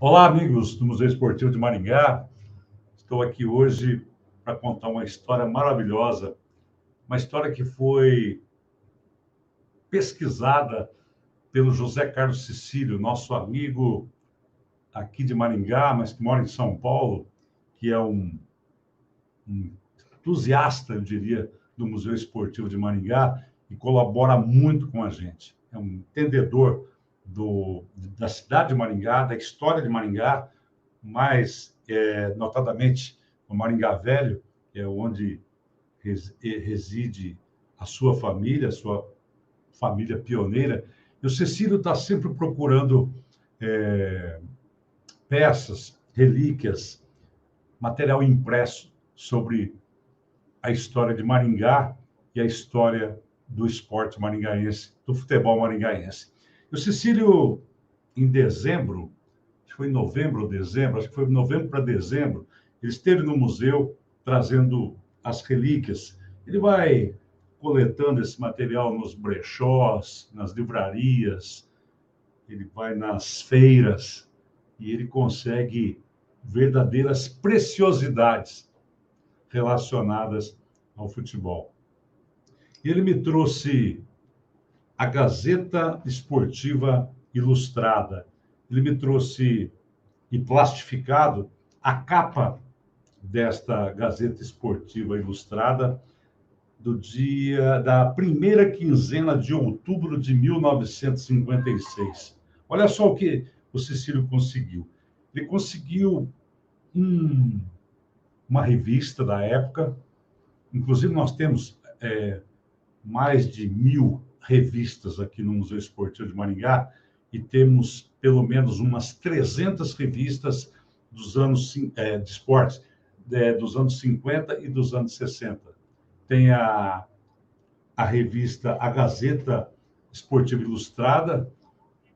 Olá, amigos do Museu Esportivo de Maringá. Estou aqui hoje para contar uma história maravilhosa, uma história que foi pesquisada pelo José Carlos Cecílio, nosso amigo aqui de Maringá, mas que mora em São Paulo, que é um entusiasta, eu diria, do Museu Esportivo de Maringá e colabora muito com a gente. É um entendedor da cidade de Maringá, da história de Maringá, mais notadamente no Maringá Velho, que é onde reside a sua família pioneira. E o Cecílio está sempre procurando peças, relíquias, material impresso sobre a história de Maringá e a história do esporte maringaense, do futebol maringaense. E o Cecílio, em dezembro, acho que foi em novembro ou dezembro, acho que foi novembro para dezembro, ele esteve no museu trazendo as relíquias. Ele vai coletando esse material nos brechós, nas livrarias, ele vai nas feiras e ele consegue verdadeiras preciosidades relacionadas ao futebol. Ele me trouxe a Gazeta Esportiva Ilustrada. Ele me trouxe e plastificado a capa desta Gazeta Esportiva Ilustrada da primeira quinzena de outubro de 1956. Olha só o que o Cecílio conseguiu. Ele conseguiu uma revista da época, inclusive nós temos mais de 1.000 revistas aqui no Museu Esportivo de Maringá e temos pelo menos umas 300 revistas dos anos de esportes, dos anos 50 e dos anos 60. Tem a revista A Gazeta Esportiva Ilustrada,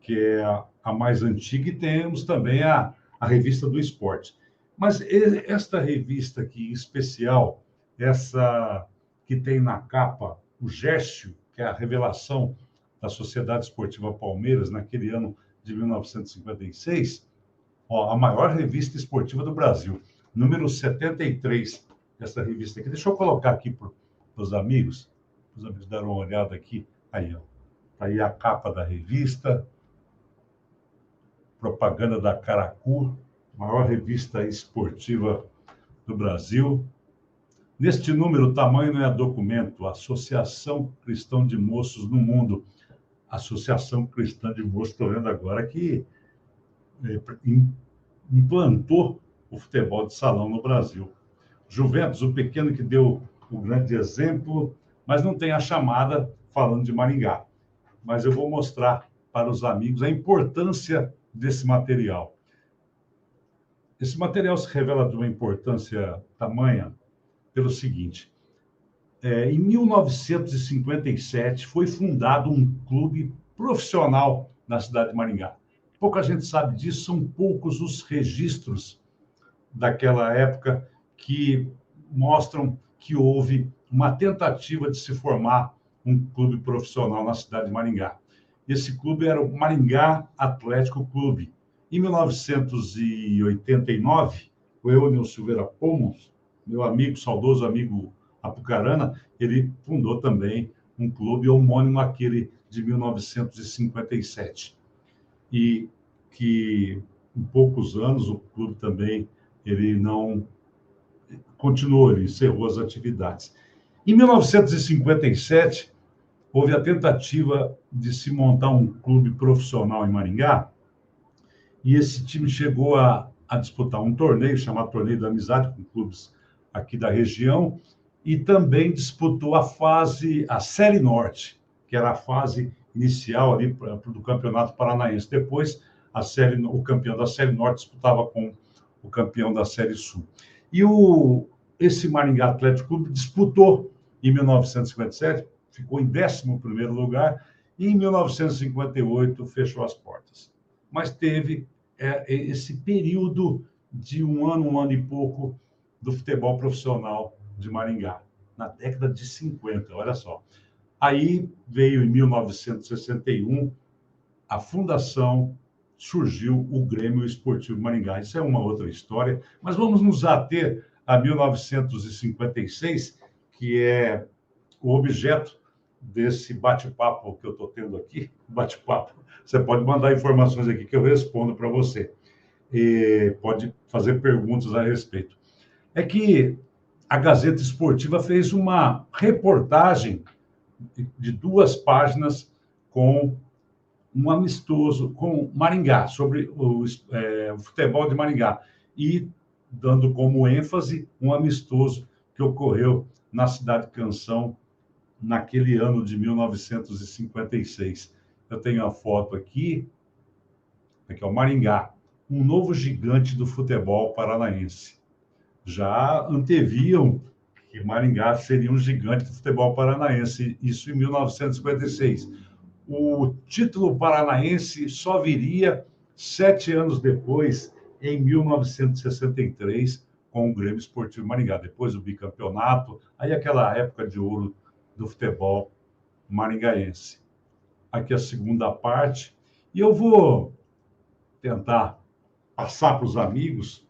que é a mais antiga, e temos também a revista do esporte. Mas esta revista aqui, em especial, essa que tem na capa o Gércio, que é a revelação da Sociedade Esportiva Palmeiras, naquele ano de 1956, a maior revista esportiva do Brasil, número 73, essa revista aqui. Deixa eu colocar aqui para os amigos darem uma olhada aqui. Aí, ó. Aí a capa da revista, propaganda da Caracu, maior revista esportiva do Brasil. Neste número, o tamanho não é documento, Associação Cristã de Moços no Mundo. Associação Cristã de Moços, estou vendo agora que implantou o futebol de salão no Brasil. Juventus, o pequeno que deu o grande exemplo, mas não tem a chamada falando de Maringá. Mas eu vou mostrar para os amigos a importância desse material. Esse material se revela de uma importância tamanha pelo seguinte: em 1957 foi fundado um clube profissional na cidade de Maringá. Pouca gente sabe disso, são poucos os registros daquela época que mostram que houve uma tentativa de se formar um clube profissional na cidade de Maringá. Esse clube era o Maringá Atlético Clube. Em 1989, o Eunil Silveira Pomos, meu amigo, saudoso amigo Apucarana, ele fundou também um clube homônimo àquele de 1957. E que, em poucos anos, o clube também ele não continuou, ele encerrou as atividades. Em 1957, houve a tentativa de se montar um clube profissional em Maringá, e esse time chegou a disputar um torneio, chamado Torneio da Amizade, com clubes aqui da região, e também disputou a Série Norte, que era a fase inicial ali do Campeonato Paranaense. Depois, o campeão da Série Norte disputava com o campeão da Série Sul. E esse Maringá Atlético Clube disputou em 1957, ficou em 11º lugar, e em 1958 fechou as portas. Mas teve esse período de um ano e pouco do futebol profissional de Maringá, na década de 50, olha só. Aí veio, em 1961, a fundação surgiu o Grêmio Esportivo Maringá. Isso é uma outra história, mas vamos nos ater a 1956, que é o objeto desse bate-papo que eu estou tendo aqui. Bate-papo. Você pode mandar informações aqui que eu respondo para você. E pode fazer perguntas a respeito. É que a Gazeta Esportiva fez uma reportagem de 2 páginas com um amistoso com Maringá, sobre o futebol de Maringá, e dando como ênfase um amistoso que ocorreu na Cidade Canção naquele ano de 1956. Eu tenho a foto aqui é o Maringá, um novo gigante do futebol paranaense. Já anteviam que Maringá seria um gigante do futebol paranaense, isso em 1956. O título paranaense só viria 7 anos depois, em 1963, com o Grêmio Esportivo Maringá. Depois do bicampeonato, aí aquela época de ouro do futebol maringaense. Aqui a segunda parte. E eu vou tentar passar para os amigos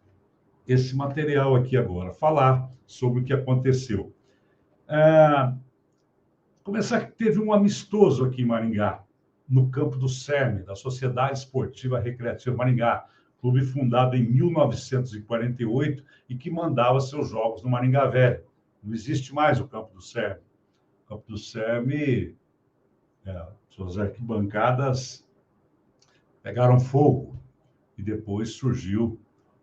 esse material aqui agora, falar sobre o que aconteceu. Começar que teve um amistoso aqui em Maringá, no campo do SERM, da Sociedade Esportiva Recreativa Maringá, clube fundado em 1948 e que mandava seus jogos no Maringá Velho. Não existe mais o campo do SERM. O campo do SERM, suas arquibancadas pegaram fogo e depois surgiu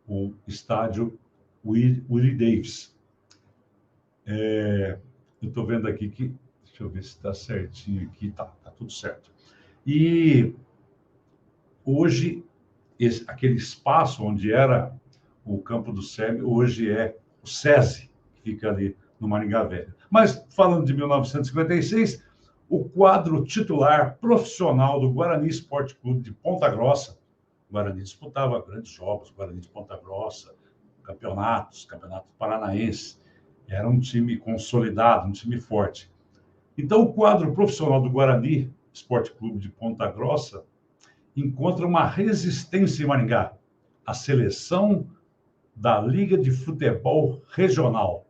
o estádio Willie Davis. Eu estou vendo aqui que... Deixa eu ver se está certinho aqui. Tá tudo certo. E hoje, aquele espaço onde era o campo do SERM, hoje é o SESI, que fica ali no Maringá Velho. Mas, falando de 1956, o quadro titular profissional do Guarani Esporte Clube de Ponta Grossa, o Guarani disputava grandes jogos, o Guarani de Ponta Grossa, campeonatos paranaenses, era um time consolidado, um time forte. Então, o quadro profissional do Guarani Esporte Clube de Ponta Grossa encontra uma resistência em Maringá, a seleção da Liga de Futebol Regional.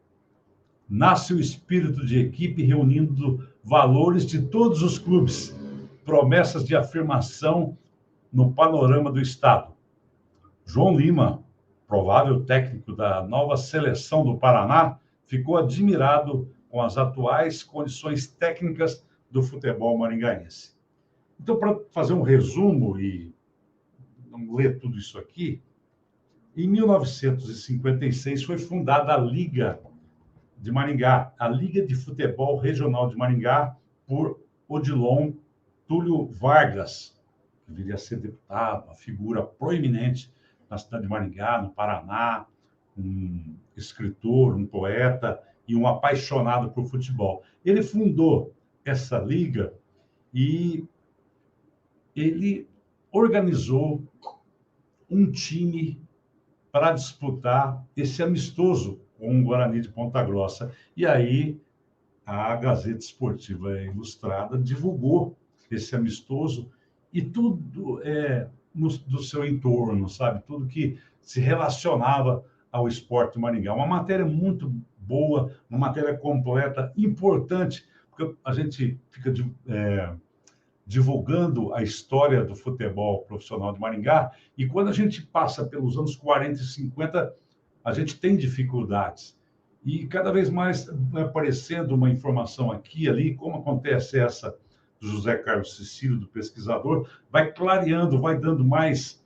Nasce o espírito de equipe reunindo valores de todos os clubes, promessas de afirmação no panorama do Estado. João Lima, provável técnico da nova seleção do Paraná, ficou admirado com as atuais condições técnicas do futebol maringaense. Então, para fazer um resumo e não ler tudo isso aqui, em 1956 foi fundada a Liga de Maringá, a Liga de Futebol Regional de Maringá, por Odilon Túlio Vargas, que viria a ser deputado, uma figura proeminente na cidade de Maringá, no Paraná, um escritor, um poeta e um apaixonado por futebol. Ele fundou essa liga e ele organizou um time para disputar esse amistoso com o Guarani de Ponta Grossa. E aí a Gazeta Esportiva Ilustrada divulgou esse amistoso e tudo do seu entorno, sabe? Tudo que se relacionava ao esporte Maringá. Uma matéria muito boa, uma matéria completa, importante, porque a gente fica divulgando a história do futebol profissional de Maringá, e quando a gente passa pelos anos 40 e 50, a gente tem dificuldades. E cada vez mais vai aparecendo uma informação aqui e ali, como acontece essa do José Carlos Cecílio, do pesquisador, vai clareando, vai dando mais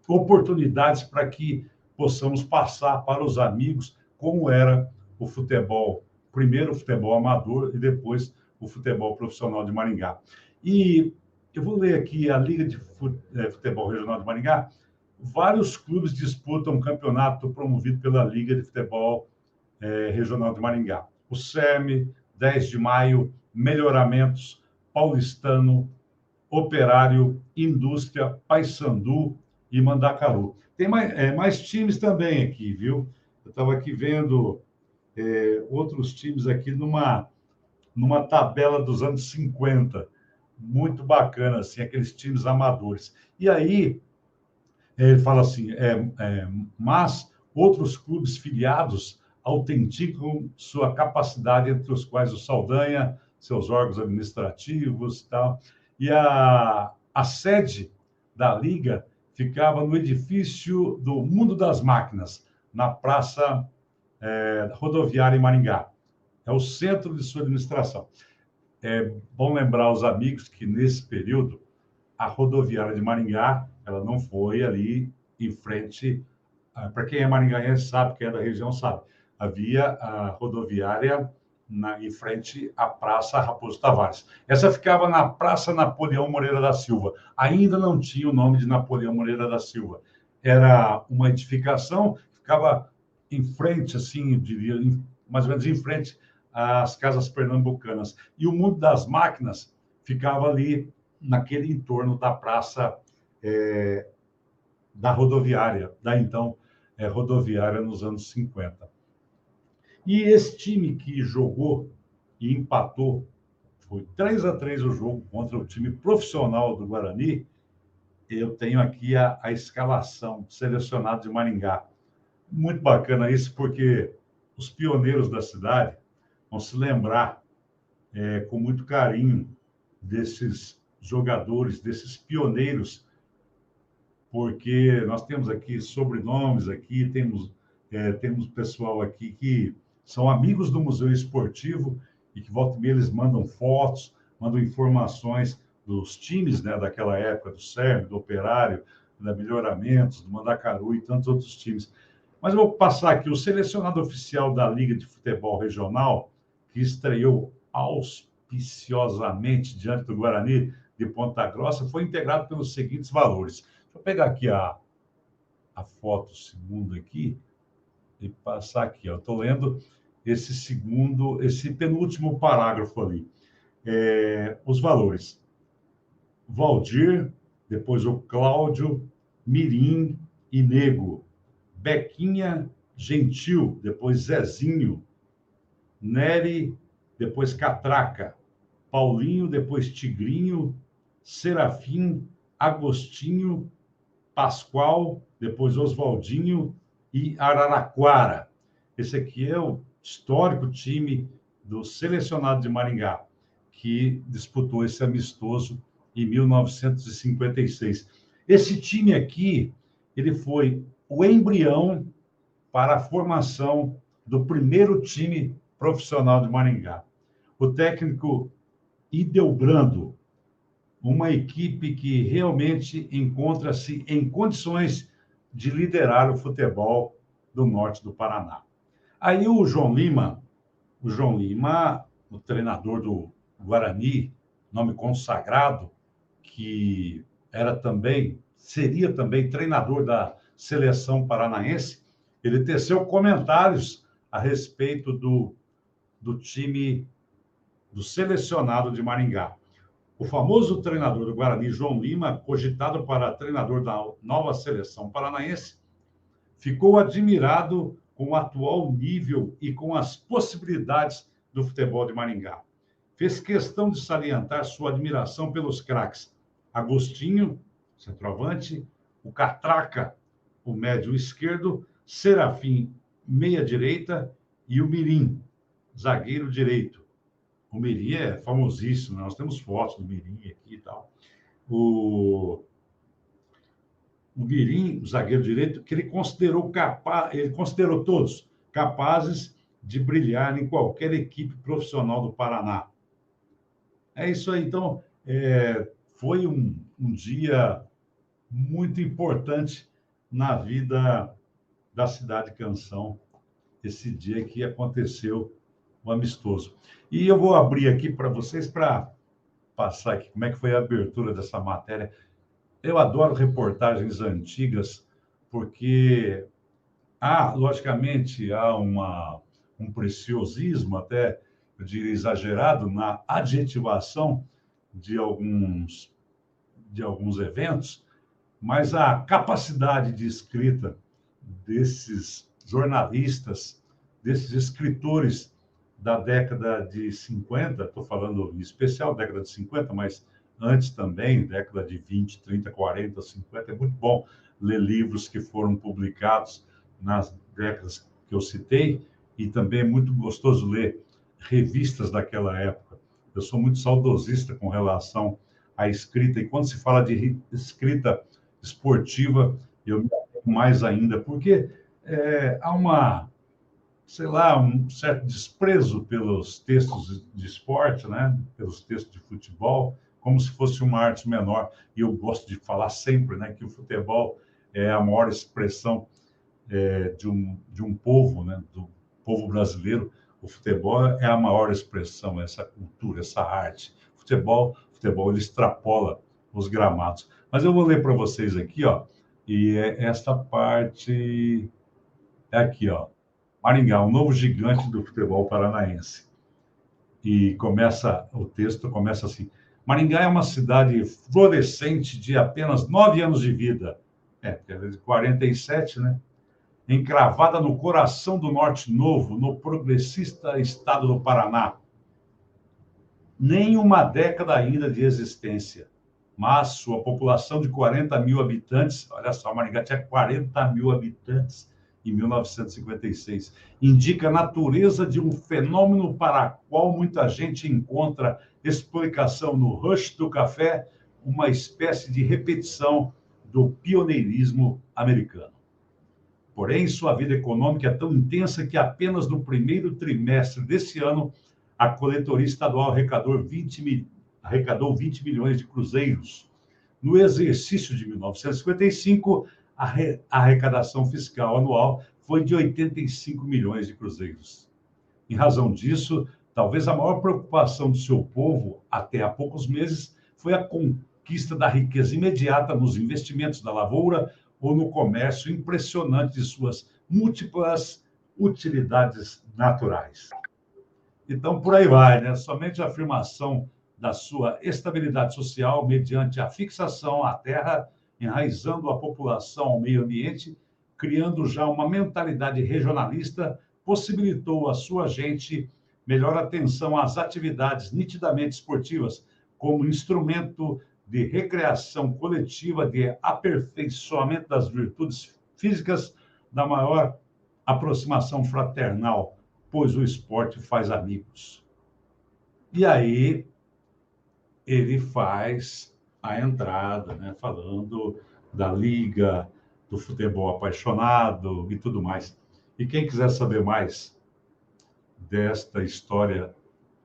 oportunidades para que possamos passar para os amigos como era o futebol, primeiro o futebol amador e depois o futebol profissional de Maringá. E eu vou ler aqui a Liga de Futebol Regional de Maringá. Vários clubes disputam um campeonato promovido pela Liga de Futebol Regional de Maringá. O SERM, 10 de Maio, Melhoramentos, Paulistano, Operário, Indústria, Paysandu e Mandacaru. Tem mais times também aqui, viu? Eu estava aqui vendo outros times aqui numa tabela dos anos 50. muito bacana, assim, aqueles times amadores. E aí, ele fala assim, mas outros clubes filiados autenticam sua capacidade, entre os quais o Saldanha, seus órgãos administrativos e tal. E a sede da Liga ficava no edifício do Mundo das Máquinas, na Praça Rodoviária em Maringá. É o centro de sua administração. É bom lembrar aos amigos que, nesse período, a rodoviária de Maringá, ela não foi ali em frente, para quem é maringaense sabe, quem é da região sabe, havia a rodoviária em frente à Praça Raposo Tavares. Essa ficava na Praça Napoleão Moreira da Silva. Ainda não tinha o nome de Napoleão Moreira da Silva. Era uma edificação que ficava em frente, assim, eu diria, mais ou menos em frente às casas pernambucanas. E o Mundo das Máquinas ficava ali naquele entorno da praça da rodoviária, da então rodoviária nos anos 50. E esse time que jogou e empatou, foi 3-3 o jogo contra o time profissional do Guarani. Eu tenho aqui a escalação selecionada de Maringá. Muito bacana isso, porque os pioneiros da cidade vão se lembrar com muito carinho desses jogadores, desses pioneiros, porque nós temos aqui sobrenomes aqui, temos pessoal aqui que são amigos do Museu Esportivo e que volta e meia eles mandam fotos, mandam informações dos times, né, daquela época, do CERN, do Operário, da Melhoramentos, do Mandacaru e tantos outros times. Mas eu vou passar aqui o selecionado oficial da Liga de Futebol Regional, que estreou auspiciosamente diante do Guarani de Ponta Grossa, foi integrado pelos seguintes valores. Deixa eu pegar aqui a foto segundo aqui e passar aqui. Eu estou lendo esse penúltimo parágrafo ali. Os valores. Valdir, depois o Cláudio, Mirim e Nego. Bequinha, Gentil, depois Zezinho. Nery, depois Catraca. Paulinho, depois Tigrinho. Serafim, Agostinho, Pascoal, depois Oswaldinho e Araraquara. Esse aqui é o histórico time do selecionado de Maringá, que disputou esse amistoso em 1956. Esse time aqui, ele foi o embrião para a formação do primeiro time profissional de Maringá. O técnico Idelbrando, uma equipe que realmente encontra-se em condições de liderar o futebol do norte do Paraná. Aí o João Lima, o treinador do Guarani, nome consagrado, que seria também treinador da seleção paranaense, ele teceu comentários a respeito do time do selecionado de Maringá. O famoso treinador do Guarani, João Lima, cogitado para treinador da nova seleção paranaense, ficou admirado com o atual nível e com as possibilidades do futebol de Maringá. Fez questão de salientar sua admiração pelos craques Agostinho, centroavante, o Catraca, o médio esquerdo, Serafim, meia direita, e o Mirim, zagueiro direito. O Mirim é famosíssimo, nós temos fotos do Mirim aqui e tal. O Mirim, o zagueiro direito, que ele considerou todos capazes de brilhar em qualquer equipe profissional do Paraná. É isso aí. Então, foi um dia muito importante na vida da Cidade Canção, esse dia que aconteceu o amistoso. E eu vou abrir aqui para vocês para passar aqui como é que foi a abertura dessa matéria. Eu adoro reportagens antigas, porque logicamente, há um preciosismo, até, eu diria, exagerado, na adjetivação de alguns eventos, mas a capacidade de escrita desses jornalistas, desses escritores da década de 50, estou falando em especial década de 50, mas antes também, década de 20, 30, 40, 50. É muito bom ler livros que foram publicados nas décadas que eu citei, e também é muito gostoso ler revistas daquela época. Eu sou muito saudosista com relação à escrita, e quando se fala de escrita esportiva, eu me apego mais ainda, porque há uma, sei lá, um certo desprezo pelos textos de esporte, né? Pelos textos de futebol, como se fosse uma arte menor. E eu gosto de falar sempre, né, que o futebol é a maior expressão de um povo, né, do povo brasileiro. O futebol é a maior expressão, essa cultura, essa arte. Futebol ele extrapola os gramados. Mas eu vou ler para vocês aqui, ó, e esta parte é aqui, ó. Maringá, um novo gigante do futebol paranaense. E o texto começa assim: Maringá é uma cidade florescente de apenas 9 anos de vida. De 47, né? Encravada no coração do Norte Novo, no progressista estado do Paraná. Nem uma década ainda de existência, mas sua população de 40 mil habitantes, olha só, Maringá tinha 40 mil habitantes em 1956, indica a natureza de um fenômeno para o qual muita gente encontra explicação no rush do café, uma espécie de repetição do pioneirismo americano. Porém, sua vida econômica é tão intensa que apenas no primeiro trimestre desse ano, a coletoria estadual arrecadou 20 milhões de cruzeiros. No exercício de 1955, a arrecadação fiscal anual foi de 85 milhões de cruzeiros. Em razão disso, talvez a maior preocupação do seu povo, até há poucos meses, foi a conquista da riqueza imediata nos investimentos da lavoura ou no comércio impressionante de suas múltiplas utilidades naturais. Então, por aí vai, né? Somente a afirmação da sua estabilidade social mediante a fixação à terra, enraizando a população ao meio ambiente, criando já uma mentalidade regionalista, possibilitou à sua gente melhor atenção às atividades nitidamente esportivas como instrumento de recreação coletiva, de aperfeiçoamento das virtudes físicas, da maior aproximação fraternal, pois o esporte faz amigos. E aí ele faz a entrada, né, falando da liga, do futebol apaixonado e tudo mais. E quem quiser saber mais desta história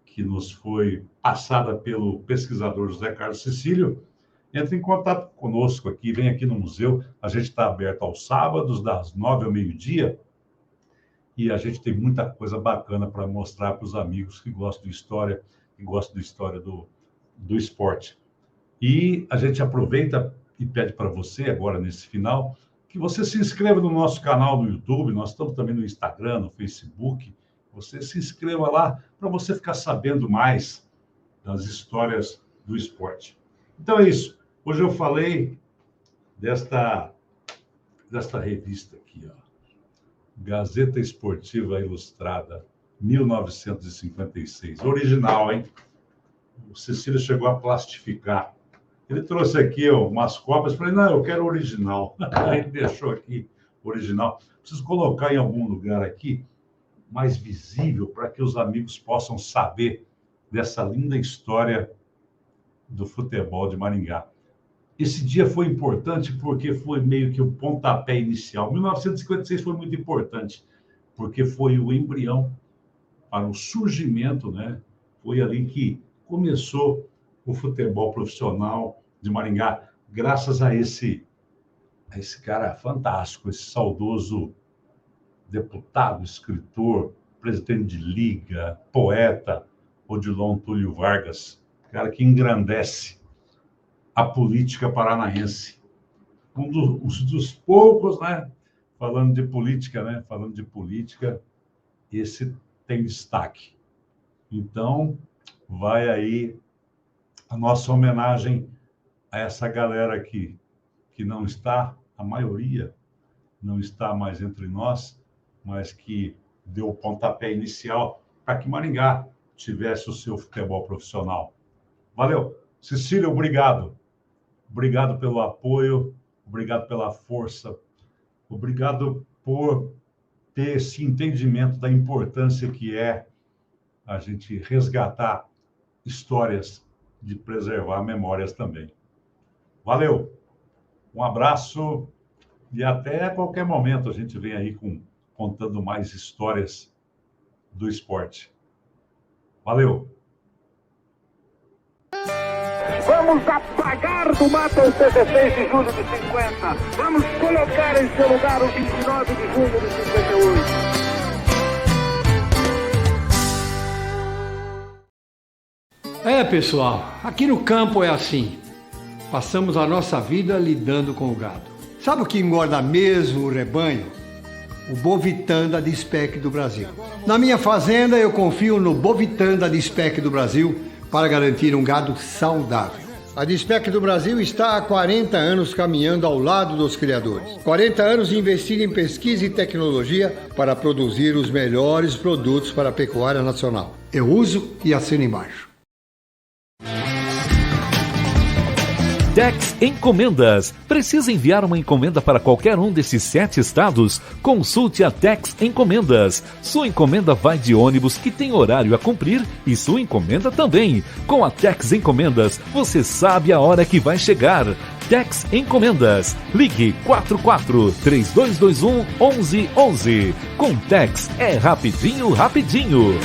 que nos foi passada pelo pesquisador José Carlos Cecílio, entre em contato conosco aqui, vem aqui no museu. A gente está aberto aos sábados, das 9 ao meio-dia, e a gente tem muita coisa bacana para mostrar para os amigos que gostam de história, que gostam de história do esporte. E a gente aproveita e pede para você, agora nesse final, que você se inscreva no nosso canal no YouTube. Nós estamos também no Instagram, no Facebook. Você se inscreva lá para você ficar sabendo mais das histórias do esporte. Então é isso. Hoje eu falei desta revista aqui, ó. Gazeta Esportiva Ilustrada, 1956. Original, hein? O Cecílio chegou a plastificar. Ele trouxe aqui umas cópias. Falei, não, eu quero original. Ele deixou aqui original. Preciso colocar em algum lugar aqui mais visível para que os amigos possam saber dessa linda história do futebol de Maringá. Esse dia foi importante porque foi meio que o pontapé inicial. 1956 foi muito importante, porque foi o embrião para o surgimento, né? Foi ali que começou o futebol profissional de Maringá, graças a esse cara fantástico, esse saudoso deputado, escritor, presidente de liga, poeta, Odilon Túlio Vargas, cara que engrandece a política paranaense. Dos poucos, né? Falando de política, né? Falando de política, esse tem destaque. Então, vai aí a nossa homenagem a essa galera aqui, que não está, a maioria não está mais entre nós, mas que deu o pontapé inicial para que Maringá tivesse o seu futebol profissional. Valeu! Cecília, obrigado. Obrigado pelo apoio, obrigado pela força, obrigado por ter esse entendimento da importância que é a gente resgatar histórias, de preservar memórias também. Valeu, um abraço e até qualquer momento a gente vem aí contando mais histórias do esporte. Valeu! Vamos apagar do mapa o 16 de julho de 50. Vamos colocar em seu lugar o 29 de julho de 58. Pessoal, aqui no campo é assim. Passamos a nossa vida lidando com o gado. Sabe o que engorda mesmo o rebanho? O Bovitan da Dispec do Brasil. Na minha fazenda, eu confio no Bovitan da Dispec do Brasil para garantir um gado saudável. A Dispec do Brasil está há 40 anos caminhando ao lado dos criadores. 40 anos investindo em pesquisa e tecnologia para produzir os melhores produtos para a pecuária nacional. Eu uso e assino embaixo. Tex Encomendas. Precisa enviar uma encomenda para qualquer um desses 7 estados? Consulte a Tex Encomendas. Sua encomenda vai de ônibus que tem horário a cumprir e sua encomenda também. Com a Tex Encomendas, você sabe a hora que vai chegar. Tex Encomendas. Ligue 44-3221-1111. Com Tex é rapidinho, rapidinho.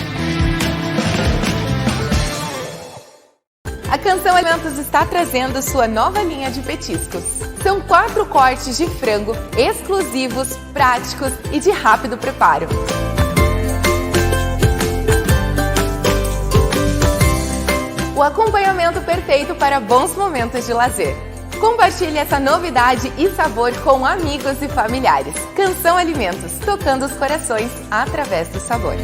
A Canção Alimentos está trazendo sua nova linha de petiscos. São 4 cortes de frango exclusivos, práticos e de rápido preparo. O acompanhamento perfeito para bons momentos de lazer. Compartilhe essa novidade e sabor com amigos e familiares. Canção Alimentos, tocando os corações através do sabor.